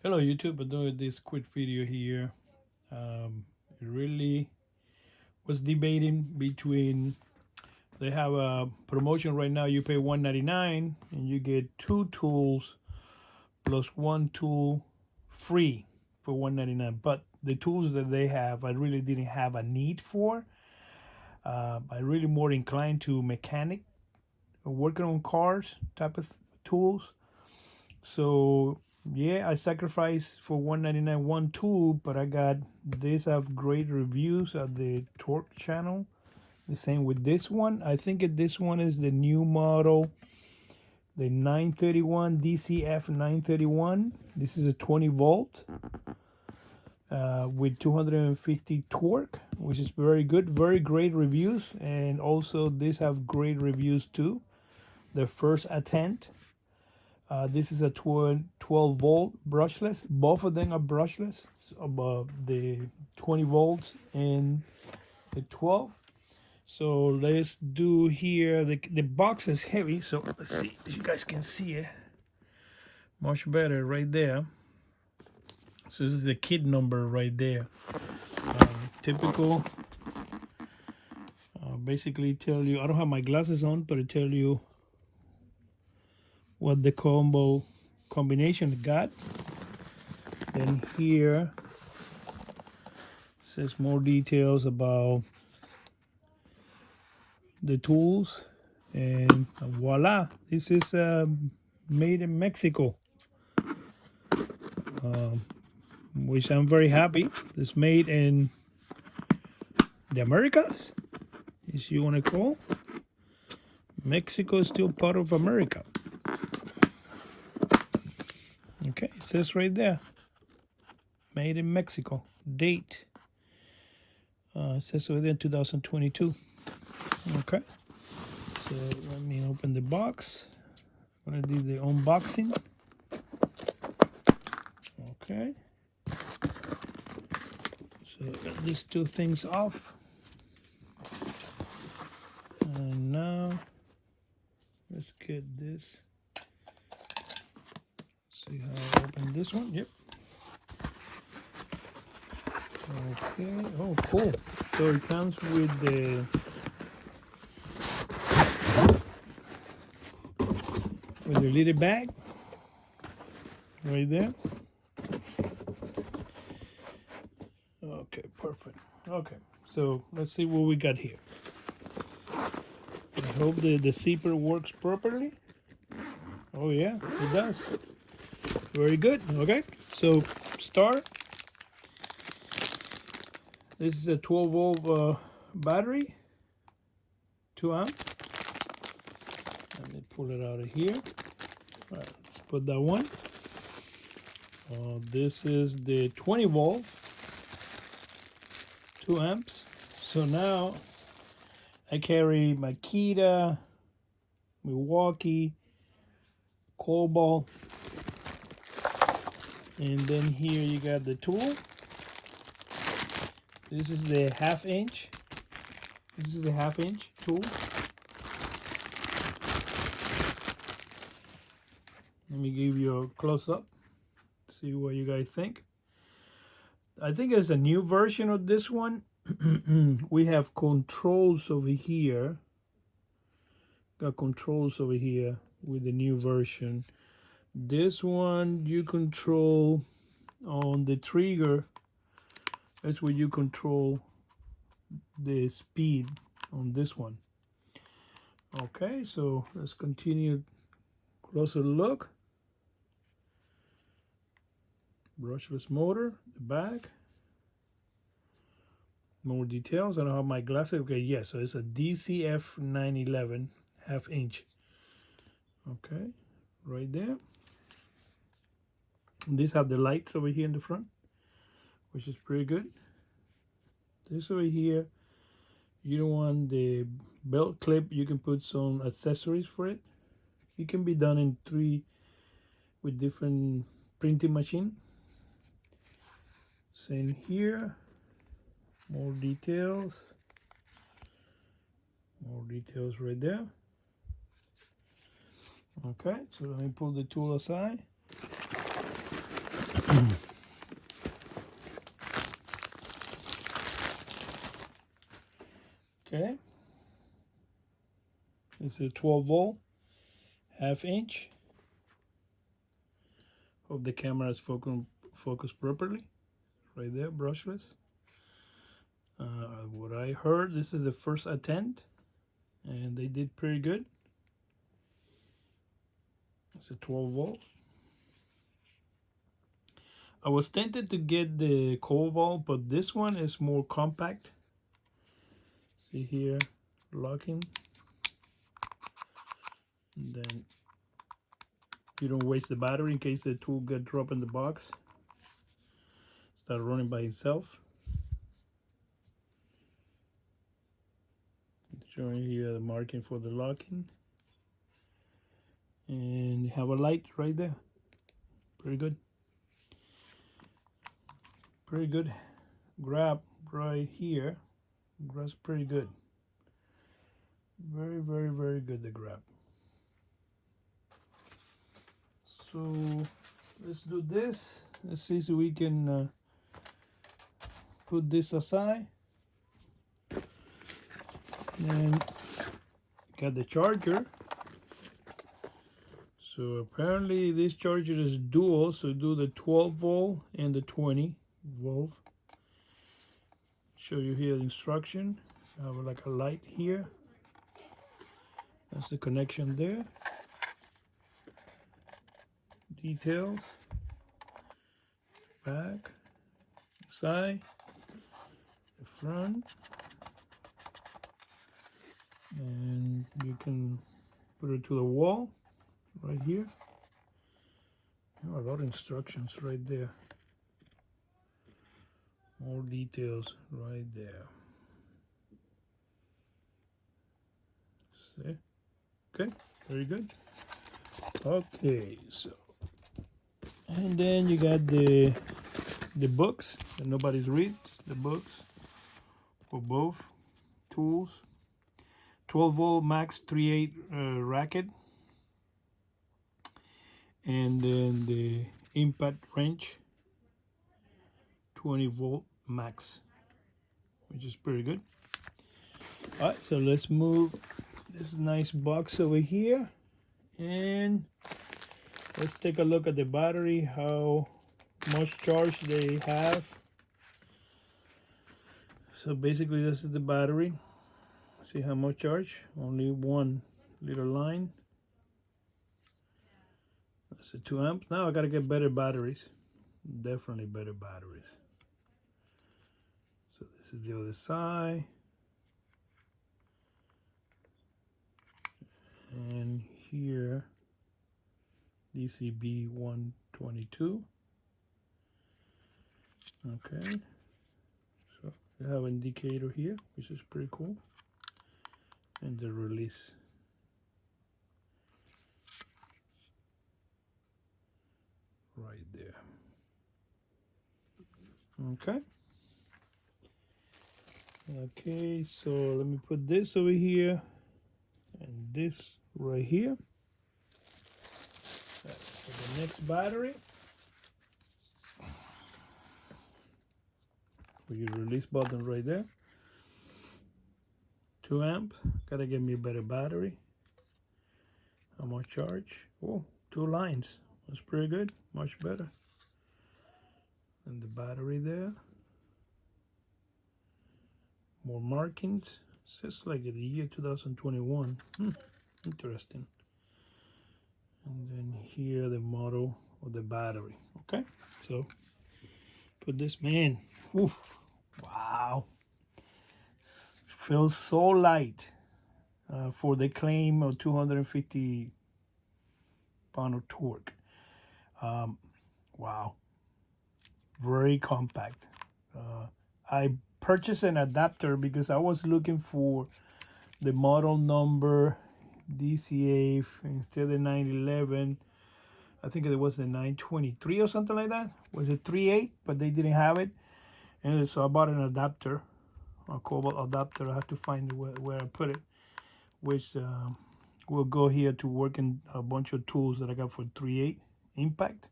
Hello YouTube, I'm doing this quick video here. It really was debating between, they have a promotion right now. You pay $199 and you get 2 tools plus 1 tool free for $199. But the tools that they have, I really didn't have a need for. I really more inclined to mechanic, working on cars type of tools. So yeah, I sacrificed for $199 one tool, but I got this have great reviews at the Torque channel. The same with this one. I think this one is the new model, the 931 DCF 931. This is a 20 volt with 250 torque, which is very good. Very great reviews, and also these have great reviews too. The first attempt. This is a 12 volt brushless. Both of them are brushless. So, the 20 volts and the 12. So let's do here. The box is heavy, so let's see if you guys can see it much better right there. So this is the kit number right there. Typical. Basically tell you, I don't have my glasses on, but it tell you what the combination got. Then here says more details about the tools, and voila, this is made in Mexico, which I'm very happy. It's made in the Americas, as you want to call. Mexico is still part of America. Okay, it says right there, made in Mexico. Date, it says right there 2022. Okay, so let me open the box. I'm gonna do the unboxing. Okay, so I got these two things off, and now let's get this. See how I open this one. Yep. Okay. Oh, cool. So it comes with the little bag right there. Okay, perfect. Okay, so let's see what we got here. I hope the zipper works properly. Oh yeah, it does. Very good. Okay, so start. This is a 12 volt battery, 2 amp. Let me pull it out of here. All right, let's put that one. This is the 20 volt, 2 amps. So now I carry Makita, Milwaukee, Cobalt, and then here you got the tool. This is the 1/2 inch. This is the 1/2 inch tool. Let me give you a close up. See what you guys think. I think it's a new version of this one. We have controls over here. Got controls over here with the new version. This one you control on the trigger. That's where you control the speed on this one. Okay, so let's continue. Closer look. Brushless motor, the back. More details. I don't have my glasses. Okay, yes, so it's a DCF 911, 1/2 inch. Okay, right there. These have the lights over here in the front, which is pretty good. This over here, you don't want the belt clip, you can put some accessories for it. It can be done in 3 with different printing machine. Same here. More details. More details right there. Okay, so let me pull the tool aside. Okay. This is a 12 volt, half inch. Hope the camera is focused properly. Right there, brushless. What I heard, this is the first attempt, and they did pretty good. It's a 12 volt. I was tempted to get the cold volt, but this one is more compact. See here, locking. And then you don't waste the battery in case the tool get dropped in the box. Start running by itself. Showing here the marking for the locking. And you have a light right there. Pretty good. Pretty good grab right here. Grab's pretty good. Very, very, very good, the grab. So let's do this. Let's see if we can put this aside. And got the charger. So apparently this charger is dual, so do the 12 volt and the 20 volt. Show you here the instruction. I have like a light here. That's the connection there. Details. Back. Side. The front. And you can put it to the wall right here. There are a lot of instructions right there. More details right there. See? Okay, very good. Okay, so and then you got the books that nobody's reads. The books for both tools. 12 volt MAX 3/8 ratchet, and then the impact wrench 20 volt max, which is pretty good. All right, so let's move this nice box over here, and let's take a look at the battery, how much charge they have. So basically this is the battery. See how much charge? Only one little line. That's a 2 amps. Now I gotta get better batteries. Definitely better batteries. So this is the other side. And here, DCB 122. Okay. So you have an indicator here, which is pretty cool. And the release. Right there. Okay. Okay, so let me put this over here and this right here. That's for the next battery. For your release button right there. 2 amp. Gotta get me a better battery. How much charge? Oh, 2 lines. That's pretty good. Much better. And the battery there. More markings. Says like the year 2021. Interesting. And then here the model of the battery. Okay, so put this man. Oof. Wow. Feels so light for the claim of 250 pound of torque. Wow. Very compact. I purchased an adapter because I was looking for the model number DCA instead of 911. I think it was the 923 or something like that. Was it 3.8? But they didn't have it. And so I bought an adapter, a cobalt adapter. I have to find where I put it, which will go here to work in a bunch of tools that I got for 3.8 impact.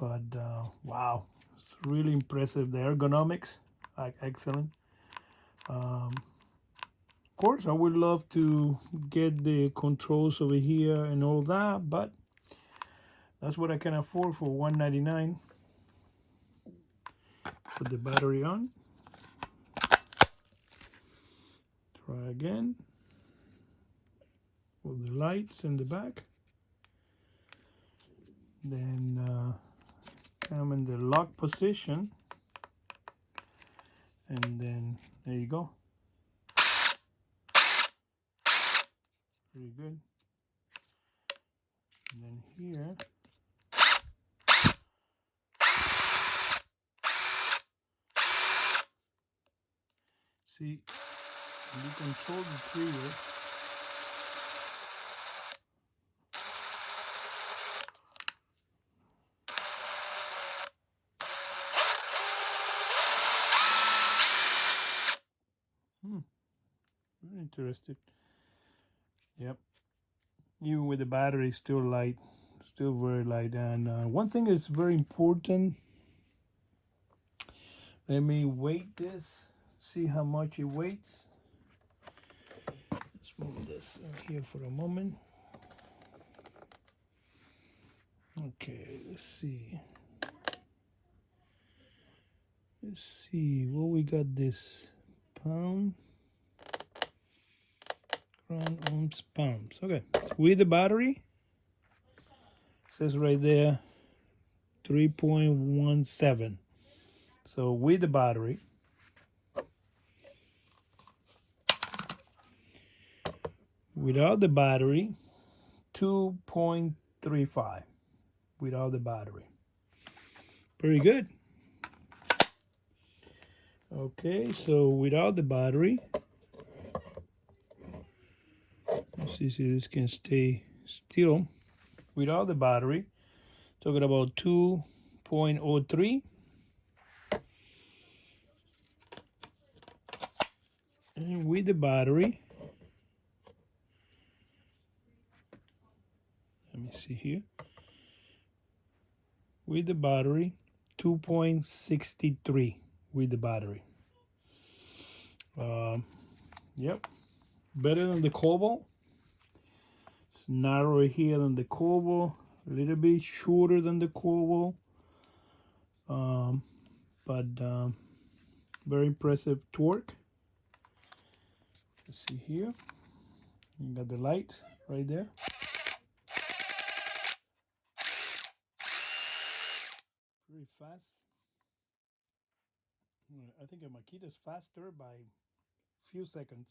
but wow, it's really impressive. The ergonomics are excellent. Of course, I would love to get the controls over here and all that, but that's what I can afford for $199. Put the battery on. Try again. Put the lights in the back. Then come in the lock position. And then there you go. Pretty good. And then here. See, you control the trigger. Very interesting. Yep. Even with the battery, still light, still very light. And one thing is very important. Let me weight this. See how much it weighs. Let's move this here for a moment. Okay, let's see. Let's see what we got. This pound, ground ohms, pounds. Okay, with the battery, it says right there 3.17. So with the battery, without the battery, 2.35. Without the battery, pretty good. Okay, so without the battery, let's see if this can stay still. Without the battery, talking about 2.03. And with the battery, let me see here. With the battery, 2.63 with the battery. Yep, better than the Cobalt. It's narrower here than the Cobalt, a little bit shorter than the Cobalt, but very impressive torque. Let's see here. You got the light right there. Pretty fast. I think a Makita is faster by a few seconds.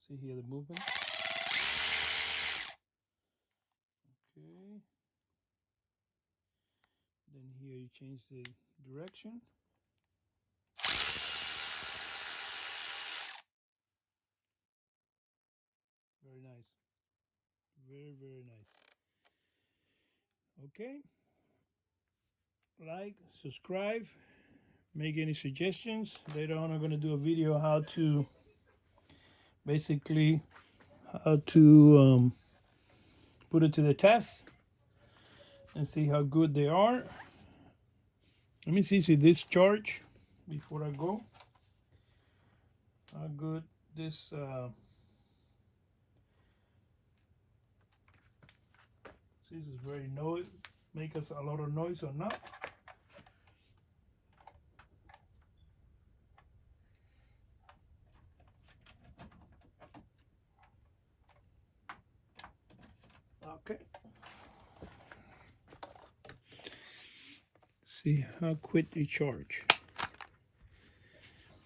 See here the movement. Okay. Then here you change the direction. Very nice. Very, very nice. Okay. Like, subscribe, make any suggestions. Later on I'm going to do a video how to basically put it to the test and see how good they are. Let me see if this charge before I go. How good this see, this is very noise, make us a lot of noise or not. Okay. See how quick they charge.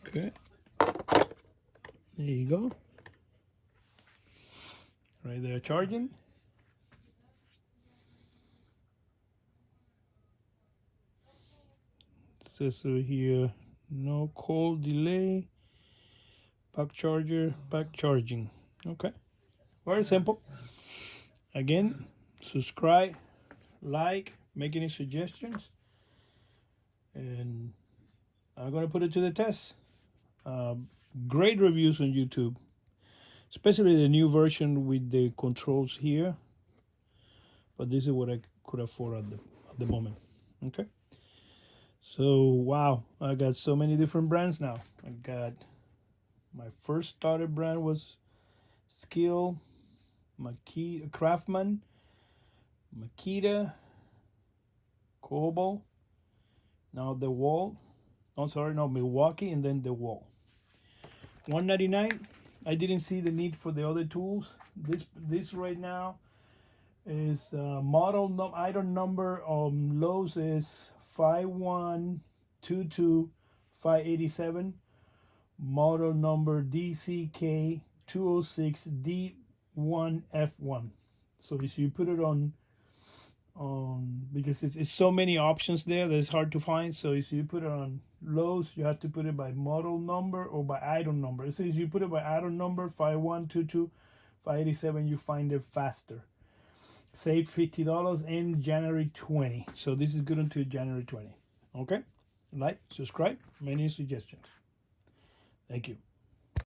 Okay. There you go. Right there charging. It says over here, no call delay, back charger, back charging. Okay. Very simple. Again, subscribe, like, make any suggestions, and I'm going to put it to the test. Great reviews on YouTube, especially the new version with the controls here, but this is what I could afford at the moment. Okay. So wow, I got so many different brands now. I got my first starter brand was Skill, Makita, Craftman, Makita, Cobalt. Now DEWALT. I'm sorry, no, Milwaukee, and then DEWALT. $199. I didn't see the need for the other tools. This right now is item number on Lowe's is 5122587. Model number DCK 206 D1F1. So if you put it on because it's so many options there that it's hard to find. So if you put it on Lowe's, you have to put it by model number or by item number. So if you put it by item number 5122587, you find it faster. Save $50 in January 20. So this is good until January 20. Okay, like, subscribe, many suggestions. Thank you.